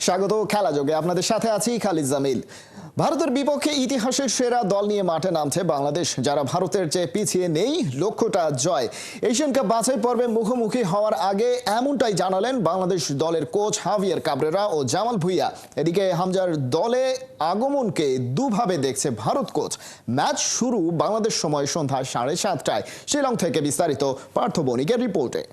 স্বাগত খেলা যোগে আপনাদের সাথে আছি খালিদ জামিল। ভারতের বিপক্ষে ইতিহাসের সেরা দল নিয়ে মাঠে নামছে বাংলাদেশ, যারা ভারতের চেয়ে পিছিয়ে নেই, লক্ষ্যটা জয়। এশিয়ান কাপ বাছাই পর্বে মুখোমুখি হওয়ার আগে এমনটাই জানালেন বাংলাদেশ দলের কোচ হাভিয়ার কাবরেরা ও জামাল ভুঁইয়া। এদিকে হামজার দলে আগমনকে দুভাবে দেখছে ভারত কোচ। ম্যাচ শুরু বাংলাদেশ সময় সন্ধ্যা 7:30টায়। শিলং থেকে বিস্তারিত পার্থ বণিকের রিপোর্টে।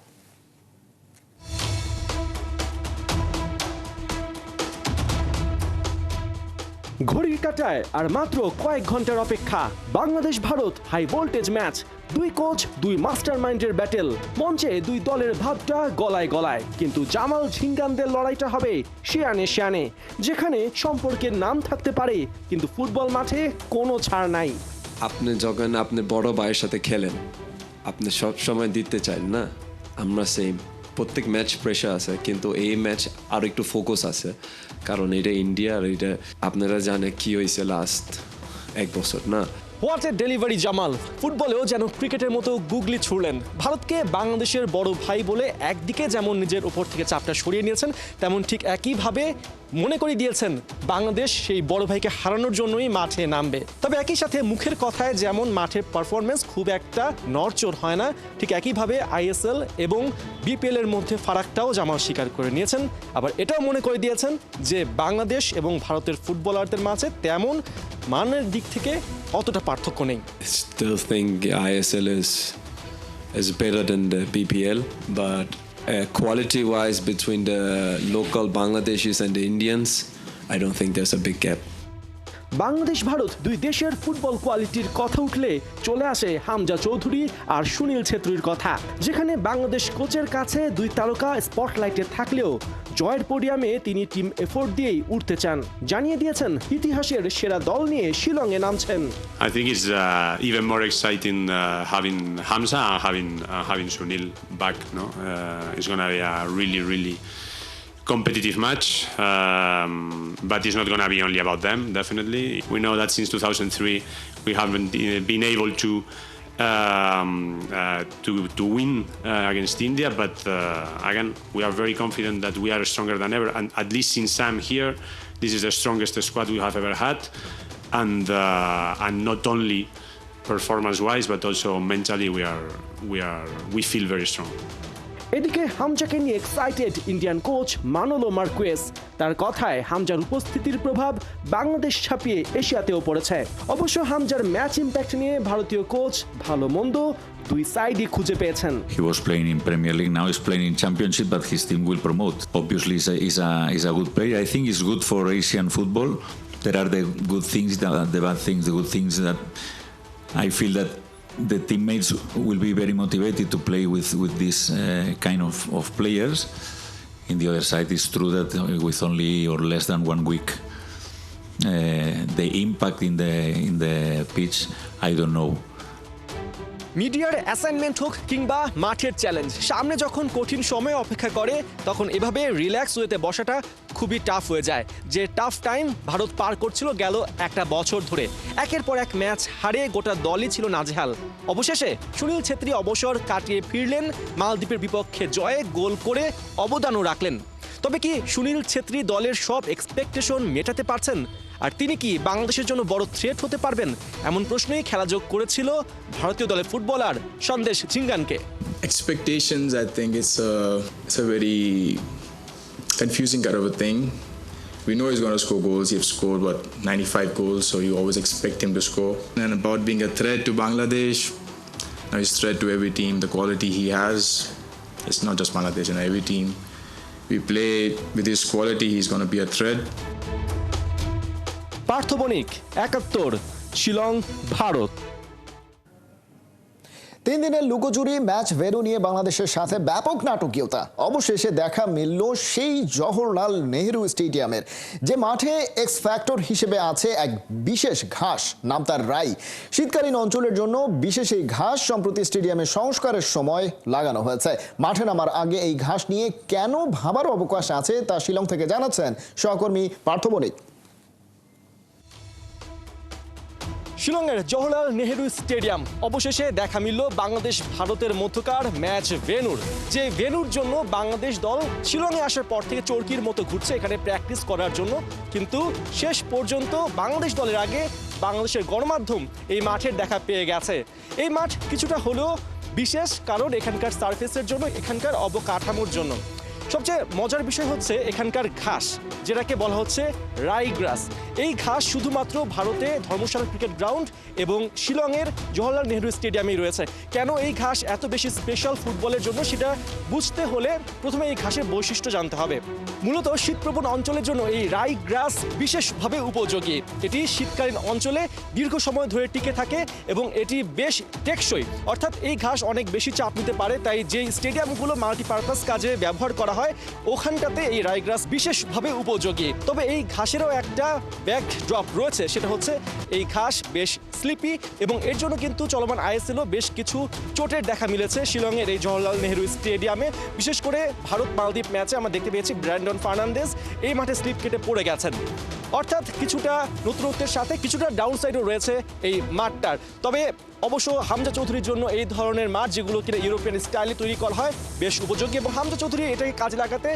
ঘড়ির কাঁটায় আর মাত্র কয়েক ঘন্টার অপেক্ষা। Bangladesh Bharat high voltage match, দুই কোচ, দুই মাস্টার মাইন্ডের ব্যাটেল। মঞ্চে দুই দলের ভাবটা গলায় গলায়, কিন্তু জামাল ঝিঙ্গানদের লড়াইটা হবে শিয়ানে শিয়ানে, যেখানে সম্পর্কের নাম থাকতে পারে কিন্তু ফুটবল মাঠে কোনো ছাড় নাই। আপনি যখন আপনি বড় ভাইয়ের সাথে খেলেন, আপনি সব সময় দিতে চান না। আমরা সেম, প্রত্যেক ম্যাচ প্রেশার আছে, কিন্তু এই ম্যাচ আরো একটু ফোকাস আছে, কারণ এটা ইন্ডিয়া। আর এটা আপনারা জানে কি হয়েছে লাস্ট এক বছর না। What a delivery Jamal! ফুটবলেও যেন ক্রিকেটের মতো গুগলি ছুড়লেন। ভারতকে বাংলাদেশের বড় ভাই বলে একদিকে যেমন নিজের উপর থেকে চাপটা সরিয়ে নিয়েছেন, তেমন ঠিক একইভাবে মনে করে দিয়েছেন বাংলাদেশ সেই বড় ভাইকে হারানোর জন্যই মাঠে নামবে। তবে একই সাথে মুখের কথায় যেমন মাঠের পারফরমেন্স খুব একটা নড়চড় হয় না, ঠিক একইভাবে আইএসএল এবং বিপিএল এর মধ্যে ফারাকটাও জামাল স্বীকার করে নিয়েছেন। আবার এটাও মনে করে দিয়েছেন যে বাংলাদেশ এবং ভারতের ফুটবলারদের মাঝে তেমন মানের দিক থেকে অতটা পার্থক্য নেই। Still think ISL is better than the BPL, but quality-wise between the local Bangladeshis and the Indians, I don't think there's a big gap. Bangladesh Bharat দুই দেশের ফুটবল কোয়ালিটির কথা উঠলে চলে আসে হামজা চৌধুরী আর সুনীল ছেত্রীর কথা, যেখানে বাংলাদেশ কোচের কাছে দুই তারকা স্পটলাইটে থাকলেও জয়ের পোডিয়ামে তিনি টিম এফোর্ট দিয়েই উঠতে চান। জানিয়ে দিয়েছেন ইতিহাসের সেরা দল নিয়ে শিলংয়ে নামছেন। I think it's even more exciting having Hamza and having Sunil back. No, it's going to be a really competitive match, but it's not going to be only about them. Definitely, we know that since 2003 we haven't been able to win against India, but again we are very confident that we are stronger than ever, and at least since I'm here, this is the strongest squad we have ever had, and not only performance-wise but also mentally we feel very strong. এদিকে হামজাকে নিয়ে excited Indian coach Manolo Marques. তার কথায় হামজার উপস্থিতির প্রভাব বাংলাদেশ ছাপিয়ে এশিয়াতেও পড়েছে। অবশ্য হামজার ম্যাচ ইম্প্যাক্ট নিয়ে ভারতীয় কোচ ভালো মন্দ দুই সাইডই খুঁজে পেয়েছেন। He was playing in Premier League, now he's playing in Championship, but his team will promote. Obviously, he's a good player. I think it's good for Asian football. There are the good things, the bad things. The good things that I feel that the teammates will be very motivated to play with this kind of players. In the other side, it's true that with only or less than 1 week, the impact in the pitch, I don't know. মিডিয়ার assignment হোক কিংবা মাঠের challenge, সামনে যখন কঠিন সময় অপেক্ষা করে তখন এভাবে রিল্যাক্স ওয়েতে বসাটা খুবই টাফ হয়ে যায়। যে টাফ টাইম ভারত পার করছিল গেল একটা বছর ধরে, একের পর এক ম্যাচ হারে গোটা দলই ছিল নাজেহাল। অবশেষে সুনীল ছেত্রী অবসর কাটিয়ে ফিরলেন, মালদ্বীপের বিপক্ষে জয়ে গোল করে অবদানও রাখলেন। তবে কি সুনীল ছেত্রী দলের সব এক্সপেকটেশন মেটাতে পারছেন? আর তিনি কি বাংলাদেশের জন্য বড় থ্রেট হতে পারবেন? এমন প্রশ্নই খেলা যোগ করেছিল ভারতীয় দলের ফুটবলার সন্দেশ ঝিঙ্গানকে। Expectations, I think it's a very confusing kind of a thing. We know he's going to score goals. He's scored 95 goals, so you always expect him to score. And about being a threat to Bangladesh, now he's a threat to every team. The quality he has, it's not just Bangladesh, and every team we play with his quality, he's going to be a threat. Partha Banik, 71, Shillong, Bharat. 3 দিনের লুকোচুরি match venue নিয়ে বাংলাদেশের সাথে ব্যাপক নাটকীয়তা। অবশেষে দেখা মিলল সেই জওহরলাল নেহেরু স্টেডিয়ামের, যে মাঠে এক্স ফ্যাক্টর হিসেবে আছে এক বিশেষ ঘাস, নাম তার রাই। শীতকালীন অঞ্চলের জন্য বিশেষ এই ঘাস সম্প্রতি স্টেডিয়ামের সংস্কারের সময় লাগানো হয়েছে। মাঠে নামার আগে এই ঘাস নিয়ে কেন ভাবার অবকাশ আছে তা শিলং থেকে জানাচ্ছেন সহকর্মী পার্থ বণিক। শিলংয়ের জওহরলাল নেহেরু স্টেডিয়াম অবশেষে দেখা মিলল বাংলাদেশ ভারতের মধ্যকার ম্যাচ ভেন্যুর। যে ভেন্যুর জন্য বাংলাদেশ দল শিলংয়ে আসার পর থেকে চরকির মতো ঘুরছে এখানে প্র্যাকটিস করার জন্য, কিন্তু শেষ পর্যন্ত বাংলাদেশ দলের আগে বাংলাদেশের গণমাধ্যম এই মাঠের দেখা পেয়ে গেছে। এই মাঠ কিছুটা হলেও বিশেষ, কারণ এখানকার সারফেসের জন্য, এখানকার অবকাঠামোর জন্য। সবচেয়ে মজার বিষয় হচ্ছে এখানকার ঘাস, যেটাকে বলা হচ্ছে রাই গ্রাস। এই ঘাস শুধুমাত্র ভারতে ধর্মশালা ক্রিকেট গ্রাউন্ড এবং শিলংয়ের জওহরলাল নেহেরু স্টেডিয়ামেই রয়েছে। কেন এই ঘাস এত বেশি স্পেশাল ফুটবলের জন্য সেটা বুঝতে হলে প্রথমে এই ঘাসের বৈশিষ্ট্য জানতে হবে। মূলত শীতপ্রবণ অঞ্চলের জন্য এই রাই গ্রাস বিশেষভাবে উপযোগী। এটি শীতকালীন অঞ্চলে দীর্ঘ সময় ধরে টিকে থাকে এবং এটি বেশ টেকসই, অর্থাৎ এই ঘাস অনেক বেশি চাপ নিতে পারে। তাই যে স্টেডিয়ামগুলো মাল্টিপারপাস কাজে ব্যবহার করা হয় ওখানটাতে এই রাইগ্রাস বিশেষভাবে উপযোগী। তবে এই ঘাসেরও একটা ব্যাক ড্রপ রয়েছে, সেটা হচ্ছে এই ঘাস বেশ স্লিপি এবং এর জন্য কিন্তু চলমান আইএসএলও বেশ কিছু চোটের দেখা মিলেছে শিলংয়ের এই জওহরলাল নেহেরু স্টেডিয়ামে। বিশেষ করে ভারত মালদ্বীপ ম্যাচে আমরা দেখতে পেয়েছি ব্র্যান্ডন ফার্নান্দেজ এই মাঠে স্লিপ কেটে পড়ে গেছেন। অর্থাৎ কিছুটা নতুনত্বের সাথে কিছুটা ডাউন সাইডও রয়েছে এই মাঠটার। তবে অবশ্য হামজা চৌধুরীর জন্য এই ধরনের মাঠ, যেগুলো কিনা ইউরোপিয়ান স্টাইলে তৈরি করা হয়, বেশ উপযোগী এবং হামজা চৌধুরী এটাকে কাজে লাগাতে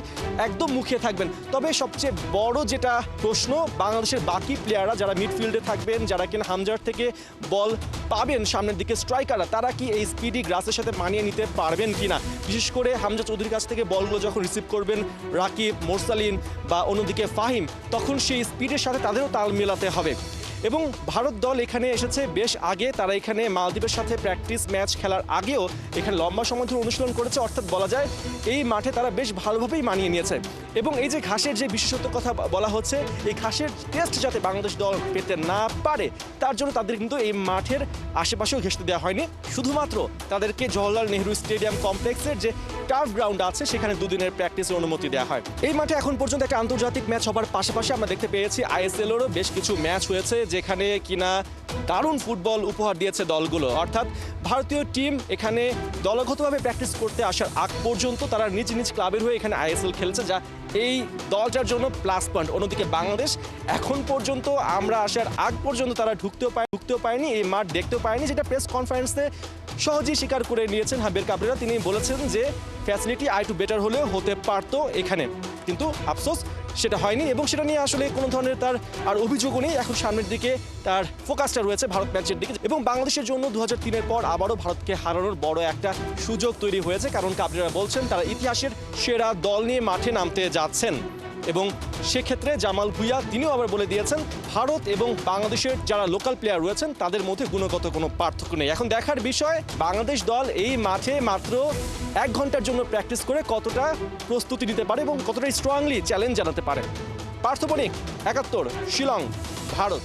একদম মুখিয়ে থাকবেন। তবে সবচেয়ে বড় যেটা প্রশ্ন, বাংলাদেশের বাকি প্লেয়াররা যারা মিডফিল্ডে থাকবেন, যারা কিনা হামজার থেকে বল পাবেন সামনের দিকে স্ট্রাইকাররা, তারা কি এই স্পিডি গ্রাসের সাথে মানিয়ে নিতে পারবেন কিনা। বিশেষ করে হামজা চৌধুরীর কাছ থেকে বলগুলো যখন রিসিভ করবেন রাকিব, মোরসালিন বা অন্যদিকে ফাহিম, তখন সেই স্পিডের সাথে তাদেরও তাল মেলাতে হবে। এবং ভারত দল এখানে এসেছে বেশ আগে, তারা এখানে মালদ্বীপের সাথে প্র্যাকটিস ম্যাচ খেলার আগেও এখানে লম্বা সময় ধরে অনুশীলন করেছে, অর্থাৎ বলা যায় এই মাঠে তারা বেশ ভালোভাবেই মানিয়ে নিয়েছে। এবং এই যে ঘাসের যে বিশেষত্ব কথা বলা হচ্ছে, এই ঘাসের টেস্ট যাতে বাংলাদেশ দল পেতে না পারে তার জন্য তাদের কিন্তু এই মাঠের আশেপাশেও ঘেঁষতে দেওয়া হয়নি, শুধুমাত্র তাদেরকে জওহরলাল নেহেরু স্টেডিয়াম কমপ্লেক্সের যে টার্ফ গ্রাউন্ড আছে সেখানে দুদিনের প্র্যাকটিসের অনুমতি দেওয়া হয়। এই মাঠে এখন পর্যন্ত একটা আন্তর্জাতিক ম্যাচ হবার পাশাপাশি আমরা দেখতে পেয়েছি আইএসএলেরও বেশ কিছু ম্যাচ হয়েছে, যেখানে কিনা দারুণ ফুটবল উপহার দিয়েছে দলগুলো। অর্থাৎ ভারতীয় টিম এখানে দলগতভাবে প্র্যাকটিস করতে আসার আগ পর্যন্ত তারা নিজ নিজ ক্লাবের হয়ে এখানে আইএসএল খেলেছে, যা এই দলটার জন্য প্লাস পয়েন্ট। অন্যদিকে বাংলাদেশ এখন পর্যন্ত আমরা আসার আগ পর্যন্ত তারা ঢুকতেও পায়নি, এই মাঠ দেখতেও পায়নি, যেটা প্রেস কনফারেন্সে সহজেই স্বীকার করে নিয়েছেন হাবির কাবরেরা। তিনি বলেছেন যে ফ্যাসিলিটি আরেকটু বেটার হলেও হতে পারতো এখানে, কিন্তু আফসোস সেটা হয়নি এবং সেটা নিয়ে আসলে কোনো ধরনের তার আর অভিযোগও নেই। এখন সামনের দিকে তার ফোকাসটা রয়েছে ভারত ম্যাচের দিকে এবং বাংলাদেশের জন্য 2003-এর পর আবারও ভারতকে হারানোর বড় একটা সুযোগ তৈরি হয়েছে, কারণ কাবরেরা বলছেন তারা ইতিহাসের সেরা দল নিয়ে মাঠে নামতে যাচ্ছেন। এবং সেক্ষেত্রে জামাল ভুঁইয়া তিনিও আবার বলে দিয়েছেন ভারত এবং বাংলাদেশের যারা লোকাল প্লেয়ার রয়েছেন তাদের মধ্যে গুণগত কোনো পার্থক্য নেই। এখন দেখার বিষয় বাংলাদেশ দল এই মাঠে মাত্র 1 ঘন্টার জন্য প্র্যাকটিস করে কতটা প্রস্তুতি নিতে পারে এবং কতটা স্ট্রংলি চ্যালেঞ্জ জানাতে পারে। পার্থ বণিক, 71, শিলং, ভারত।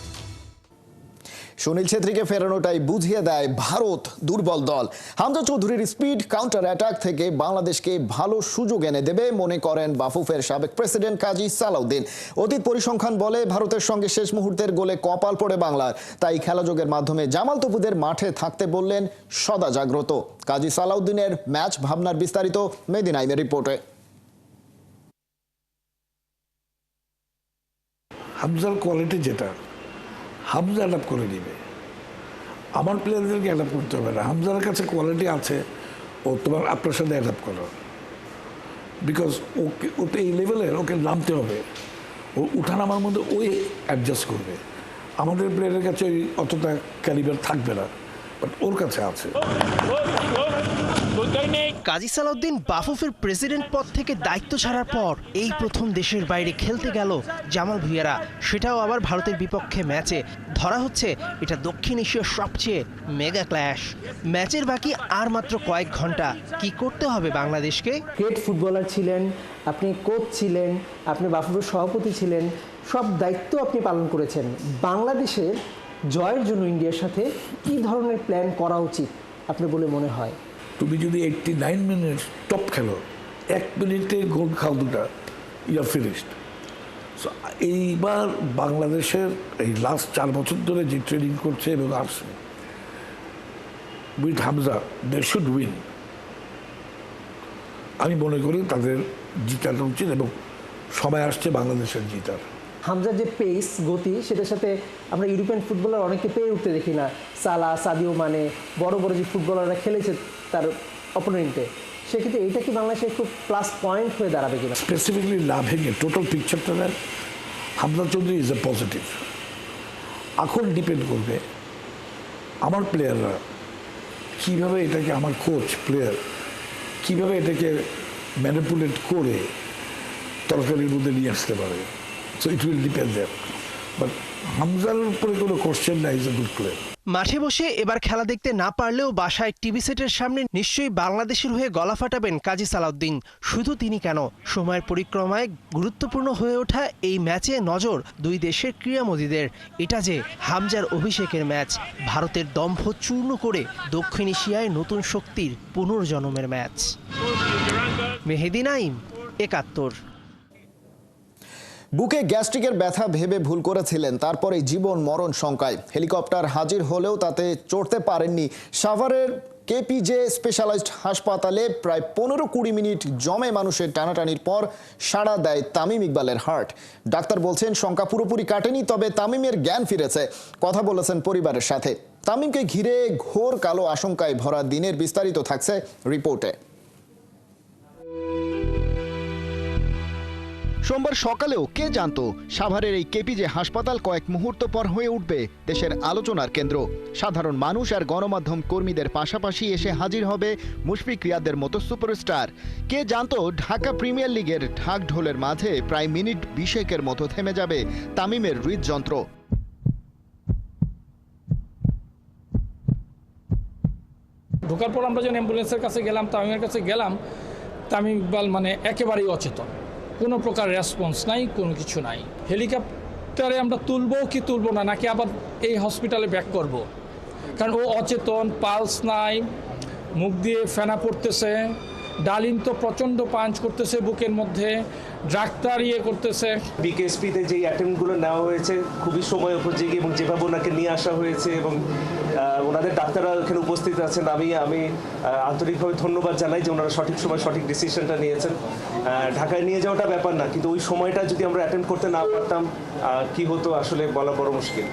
সুনীল ছেত্রীকে ফেরানোটাই বুঝিয়ে দেয় ভারত দুর্বল দল। হামজা চৌধুরীর স্পিড কাউন্টার অ্যাটাক থেকে বাংলাদেশকে ভালো সুযোগ এনে দেবে মনে করেন বাফুফের সাবেক প্রেসিডেন্ট কাজী সালাউদ্দিন। অতীত পরিসংখ্যান বলে ভারতের সঙ্গে শেষ মুহূর্তের গোলে কপাল পড়ে বাংলার, তাই খেলাযোগের মাধ্যমে জামাল তপুদের মাঠে থাকতে বললেন সদা জাগ্রত। কাজী সালাউদ্দিনের ম্যাচ ভাবনার বিস্তারিত মেদিন আইমের রিপোর্টে। হামজার কোয়ালিটি যেটা, হামজা অ্যাডাপ্ট করে নেবে, আমার প্লেয়ারদেরকে অ্যাডাপ্ট করতে হবে না। হামজার কাছে কোয়ালিটি আছে, ও তোমার আপনার সাথে অ্যাডাপ্ট করার, বিকজ ওকে এই লেভেলের ওকে নামতে হবে, ও উঠানামার মধ্যে ওই অ্যাডজাস্ট করবে। আমাদের প্লেয়ারের কাছে ওই অতটা ক্যালিবার থাকবে না, বাট ওর কাছে আছে। কাজী সালাউদ্দিন বাফুফের প্রেসিডেন্ট পদ থেকে দায়িত্ব ছাড়ার পর এই প্রথম দেশের বাইরে খেলতে গেল জামাল ভুঁইয়ারা, সেটাও আবার ভারতের বিপক্ষে ম্যাচে। ধরা হচ্ছে এটা দক্ষিণ এশিয়ার সবচেয়ে মেগা ক্ল্যাশ। ম্যাচের বাকি আর মাত্র কয়েক ঘন্টা, কি করতে হবে বাংলাদেশকে? গ্রেট ফুটবলার ছিলেন আপনি, কোচ ছিলেন আপনি, বাফুফের সভাপতি ছিলেন, সব দায়িত্ব আপনি পালন করেছেন। বাংলাদেশের জয়ের জন্য ইন্ডিয়ার সাথে কী ধরনের প্ল্যান করা উচিত আপনি বলে মনে হয়? তুমি যদি 89 মিনিট টপ খেলো, 1 মিনিটে গোল খাও দুটা, ইউ ফিনিশড। সো এইবার বাংলাদেশের এই লাস্ট 4 বছর ধরে যে ট্রেনিং করছে এবং আসছে with Hamza, they should win. আমি মনে করি তাদের জিতানো উচিত এবং সময় আসছে বাংলাদেশের জিতার। হামজার যে পেস গতি সেটার সাথে আমরা ইউরোপিয়ান ফুটবলার অনেককে পেয়ে উঠতে দেখি না, সালা, সাদিও মানে বড় বড় যে ফুটবলাররা খেলেছে তার অপোনেন্টে, সেক্ষেত্রে এটা কি বাংলাদেশের খুব প্লাস পয়েন্ট হয়ে দাঁড়াবে কিনা? স্পেসিফিকলি না ভেঙে টোটাল পিকচারটা নেন, Hamza Chowdhury is a positive. এখন ডিপেন্ড করবে আমার প্লেয়াররা কীভাবে এটাকে, আমার কোচ প্লেয়ার কীভাবে এটাকে ম্যানিপুলেট করে তরকারির মধ্যে নিয়ে আসতে পারে। So it will depend there, but হামজার উপরে কোনো কোশ্চেন নাই, ইজ এ গুড প্লেয়ার। মাঠে বসে এবার খেলা দেখতে না পারলেও বাসায় টিভি সেটের সামনে নিশ্চয়ই বাংলাদেশের হয়ে গলা ফাটাবেন কাজী সালাউদ্দিন। শুধু তিনি কেন, সময়ের পরিক্রমায় গুরুত্বপূর্ণ হয়ে ওঠা এই ম্যাচে নজর দুই দেশের ক্রীড়ামোদীদের। এটা যে হামজার অভিষেকের ম্যাচ, ভারতের দম্ভ চূর্ণ করে দক্ষিণ এশিয়ায় নতুন শক্তির পুনর্জন্মের ম্যাচ। মেহেদী নাইম, ৭১। বুকে গ্যাস্ট্রিকের ব্যথা ভেবে ভুল করেছিলেন, তারপরে জীবন মরণ শঙ্কায়। হেলিকপ্টার হাজির হলেও তাতে চড়তে পারেননি। সাভারের কেপিজে স্পেশালাইজড হাসপাতালে প্রায় ১৫-২০ মিনিট জমে মানুষের টানাটানির পর সাড়া দেয় তামিম ইকবালের হার্ট। ডাক্তার বলছেন শঙ্কা পুরোপুরি কাটেনি, তবে তামিমের জ্ঞান ফিরেছে। কথা বলেছেন পরিবারের সাথে। তামিমকে ঘিরে ঘোর কালো আশঙ্কায় ভরা দিনের বিস্তারিত থাকছে রিপোর্টে। সোমবার সকালেও কে জানতো সাভারের এই কেপিজে হাসপাতাল কয়েক মুহূর্ত পর হয়ে উঠবে দেশের আলোচনার কেন্দ্র। সাধারণ মানুষ আর গণমাধ্যম কর্মীদের পাশাপাশি এসে হাজির হবে মুশফিক রিয়াদের মতো সুপারস্টার। কে জানতো ঢাকা প্রিমিয়ার লিগের ঢাক ঢোলের মাঝে প্রায় মিনিট ২০ মতো থেমে যাবে তামিমের হৃদযন্ত্র। ঢোকার পর আমরা যখন অ্যাম্বুলেন্সের কাছে গেলাম, তামিমের কাছে গেলাম, তামিম ইকবাল মানে একেবারেই অচেতন, কোনো প্রকার রেসপন্স নাই, কোনো কিছু নাই। হেলিকপ্টারে আমরা তুলবো কি তুলবো না, নাকি আবার এই হসপিটালে ব্যাক করব, কারণ ও অচেতন, পালস নাই, মুখ দিয়ে ফেনা পড়তেছে, ডালিম তো প্রচণ্ড পাঞ্চ করতেছে বুকের মধ্যে, ডাক্তার করতেছে। বিকেএসপিতে যে অ্যাটেম্পটগুলো নেওয়া হয়েছে খুবই সময় উপযোগী, এবং যেভাবে ওনাকে নিয়ে আসা হয়েছে এবং ওনাদের ডাক্তাররা এখানে উপস্থিত আছেন, আমি আন্তরিকভাবে ধন্যবাদ জানাই যে ওনারা সঠিক সময় সঠিক ডিসিশনটা নিয়েছেন। ঢাকায় নিয়ে যাওয়াটা ব্যাপার না, কিন্তু ওই সময়টা যদি আমরা অ্যাটেম্প করতে না পারতাম কি হতো আসলে বলা বড় মুশকিল।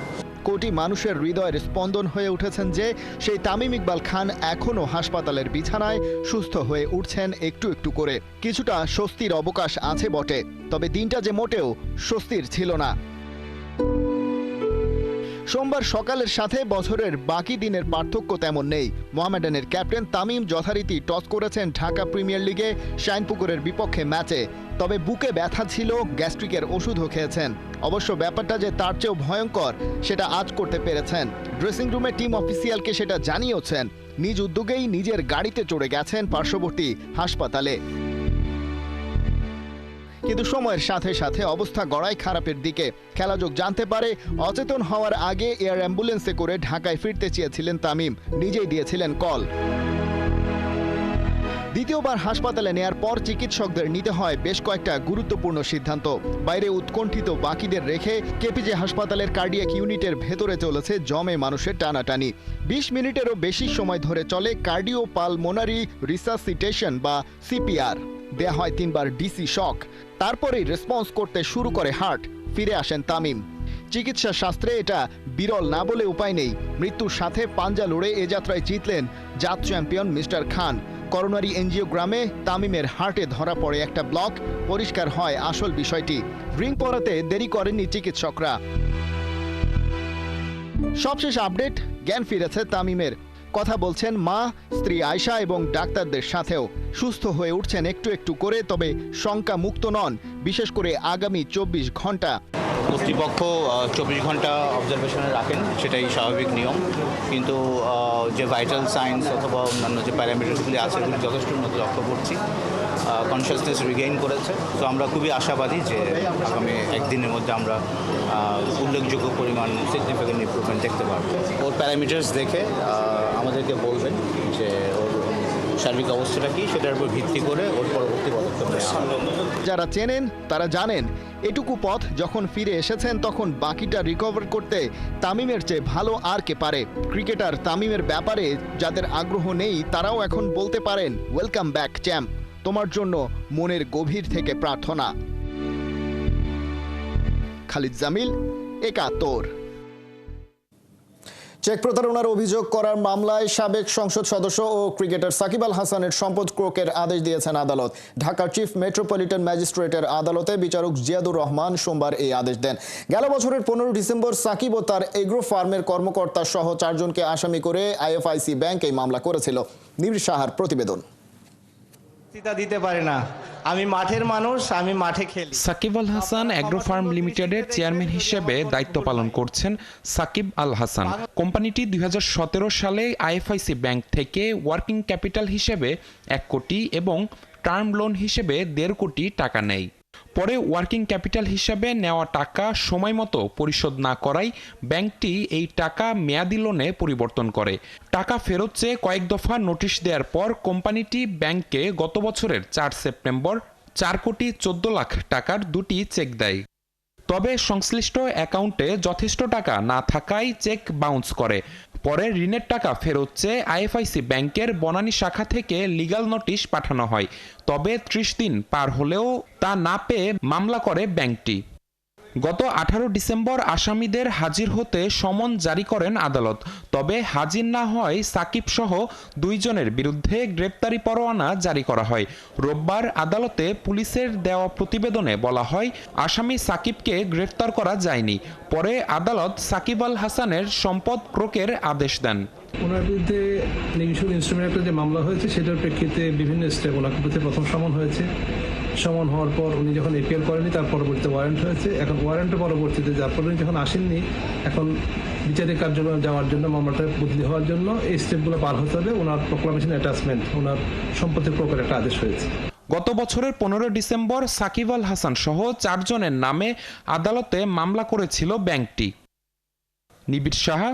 কোটি মানুষের হৃদয়ের স্পন্দন হয়ে উঠেছেন যে সেই তামিম ইকবাল খান এখনও হাসপাতালের বিছানায় সুস্থ হয়ে উঠছেন একটু একটু করে। কিছুটা স্বস্তির অবকাশ আছে বটে, তবে দিনটা যে মোটেও স্বস্তির ছিল না। সোমবার সকালের সাথে বছরের বাকি দিনের পার্থক্য তেমন নেই। মোহামেডানের ক্যাপ্টেন তামিম যথারীতি টস করেছেন ঢাকা প্রিমিয়ার লিগে শাইনপুকুরের বিপক্ষে ম্যাচে, তবে বুকে ব্যথা ছিল, গ্যাস্ট্রিকের ওষুধও খেয়েছেন। অবশ্য ব্যাপারটা যে তার চেয়েও ভয়ঙ্কর সেটা আজ করতে পেরেছেন। ড্রেসিং রুমে টিম অফিসিয়ালকে সেটা জানিয়েছেন। নিজ উদ্যোগেই নিজের গাড়িতে চড়ে গেছেন পার্শ্ববর্তী হাসপাতালে। কিন্তু সময়ের সাথে সাথে অবস্থা গড়ায় খারাপের দিকে। খেলাযোগ জানতে পারে অচেতন হওয়ার আগে এয়ার অ্যাম্বুলেন্সে করে ঢাকায় ফিরতে চেয়েছিলেন তামিম, নিজেই দিয়েছিলেন কল। দ্বিতীয়বার হাসপাতালে নেয়ার পর চিকিৎসকদের নিতে হয় বেশ কয়েকটা গুরুত্বপূর্ণ সিদ্ধান্ত। বাইরে উৎকণ্ঠিত বাকিদের রেখে কেপিজে হাসপাতালের কার্ডিয়াক ইউনিটের ভেতরে চলেছে জমে মানুষের টানাটানি। ২০ মিনিটেরও বেশি সময় ধরে চলে কার্ডিও পালমোনারি রিসাসিটেশন বা সিপিআর। দেয়া হয় ৩ বার ডিসি শক। তারপরেই রেসপন্স করতে শুরু করে হার্ট। ফিরে আসেন তামিম। চিকিৎসা শাস্ত্রে এটা বিরল না বলে উপায় নেই। মৃত্যুর সাথে পাঞ্জা লড়ে এ যাত্রায় জিতলেন জাত চ্যাম্পিয়ন মিস্টার খান। করোনারি এনজিওগ্রামে তামিমের হার্টে ধরা পড়ে একটা ব্লক। পরিষ্কার হয় আসল বিষয়টি। রিং পরাতে দেরি করেননি চিকিৎসকরা। সবশেষ আপডেট, জ্ঞান ফিরেছে তামিমের। কথা বলছেন মা, স্ত্রী আয়শা এবং ডাক্তারদের সাথেও। সুস্থ হয়ে উঠছেন একটু একটু করে, তবে শঙ্কা মুক্ত নন, বিশেষ করে আগামী ২৪ ঘন্টা। কর্তৃপক্ষ ২৪ ঘন্টা অবজারভেশনে রাখেন, সেটাই স্বাভাবিক নিয়ম, কিন্তু যে ভাইটাল সাইন্স অথবা অন্যান্য যে প্যারামিটারসগুলি আছে সেগুলি যথেষ্ট উন্নত লক্ষ্য করছি। কনসিয়াসনেস রিগেইন করেছে, তো আমরা খুবই আশাবাদী যে আগামী একদিনের মধ্যে আমরা উল্লেখযোগ্য পরিমাণ সিগনিফিকেন্ট ইমপ্রুভমেন্ট দেখতে পারব। ওর প্যারামিটার্স দেখে আমাদেরকে বলবেন যে ওর শারীরিক অবস্থাটা কি, সেটার উপর ভিত্তি করে ওর পরবর্তী পদক্ষেপ নেওয়া। যারা চেনেন তারা জানেন এটুকু পথ যখন ফিরে এসেছেন তখন বাকিটা রিকভার করতে তামিমের চেয়ে ভালো আর কে পারে। ক্রিকেটার তামিমের ব্যাপারে যাদের আগ্রহ নেই তারাও এখন বলতে পারেন ওয়েলকাম ব্যাক চ্যাম্প, তোমার জন্য মনের গভীর থেকে প্রার্থনা। খালিদ জামিল, একাত্তর। চেক প্রতারণার অভিযোগ করার মামলায় সাবেক সংসদ সদস্য ও ক্রিকেটার সাকিব আল হাসানের সম্পদ ক্রোকের আদেশ দিয়েছেন আদালত। ঢাকার চিফ মেট্রোপলিটন ম্যাজিস্ট্রেটের আদালতে বিচারক জিয়াদুর রহমান সোমবার এই আদেশ দেন। গেল বছরের 15 ডিসেম্বর সাকিব ও তার এগ্রো ফার্মের কর্মকর্তা সহ 4 জনকে আসামি করে আইএফআইসি ব্যাংক এই মামলা করেছিল। নিবিড় সাহার প্রতিবেদন। দিতে পারে না, আমি মাঠের মানুষ, আমি মাঠে খেলি। সাকিব আল হাসান অ্যাগ্রো ফার্ম লিমিটেডের চেয়ারম্যান হিসেবে দায়িত্ব পালন করছেন সাকিব আল হাসান। কোম্পানিটি 2017 সালে আইএফআইসি ব্যাংক থেকে ওয়ার্কিং ক্যাপিটাল হিসেবে 1 কোটি এবং টার্ম লোন হিসেবে 1.5 কোটি টাকা নেয়। পরে ওয়ার্কিং ক্যাপিটাল হিসাবে নেওয়া টাকা সময়মতো পরিশোধ না করায় ব্যাংকটি এই টাকা মেয়াদি লোনে পরিবর্তন করে। টাকা ফেরত চেয়ে কয়েক দফা নোটিশ দেওয়ার পর কোম্পানিটি ব্যাংককে গত বছরের 4 সেপ্টেম্বর 4 কোটি 14 লাখ টাকার 2টি চেক দেয়। তবে সংশ্লিষ্ট অ্যাকাউন্টে যথেষ্ট টাকা না থাকায় চেক বাউন্স করে। পরে ঋণের টাকা ফেরত চেয়ে আইএফআইসি ব্যাংকের বনানী শাখা থেকে লিগ্যাল নোটিশ পাঠানো হয়। তবে 30 দিন পার হলেও তা না পেয়ে মামলা করে ব্যাংকটি। গত 18 ডিসেম্বর আসামিদের হাজির হতে সমন জারি করেন আদালত। তবে হাজির না হয় সাকিব সহ 2 জনের বিরুদ্ধে গ্রেপ্তারি পরোয়ানা জারি করা হয়। রোববার আদালতে পুলিশের দেওয়া প্রতিবেদনে বলা হয়, আসামি সাকিবকে গ্রেফতার করা যায়নি। পরে আদালত সাকিব আল হাসানের সম্পদ ক্রোকের আদেশ দেন। ওনার বিরুদ্ধে নেগেশন ইনস্ট্রুমেন্টের যে মামলা হয়েছে সেটার প্রেক্ষিতে বিভিন্ন স্টেপ ওনার বিরুদ্ধে প্রথম সমন হয়েছে। সমন হওয়ার পর উনি যখন এপিএল করেনি তার পরবর্তীতে ওয়ারেন্ট হয়েছে। এখন ওয়ারেন্টের পরবর্তীতে যার পর উনি যখন আসেননি, এখন বিচারিক কার্যক্রমে যাওয়ার জন্য মামলাটা বদলি হওয়ার জন্য এই স্টেপগুলো পার হতে হবে। ওনার প্রোক্লামেশন অ্যাটাচমেন্ট, ওনার সম্পত্তি প্রকারের একটা আদেশ হয়েছে। গত বছরের 15 ডিসেম্বর সাকিব আল হাসান সহ 4 জনের নামে আদালতে মামলা করেছিল ব্যাংকটি। নিবিড় সাহা,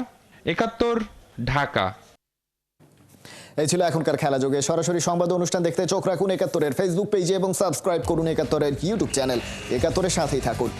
একাত্তর, ঢাকা। এই ছিল এখনকার খেলা যোগে। সরাসরি সংবাদ অনুষ্ঠান দেখতে চোখ রাখুন একাত্তরের ফেসবুক পেজে এবং সাবস্ক্রাইব করুন একাত্তরের ইউটিউব চ্যানেল। একাত্তরের সাথেই থাকুন।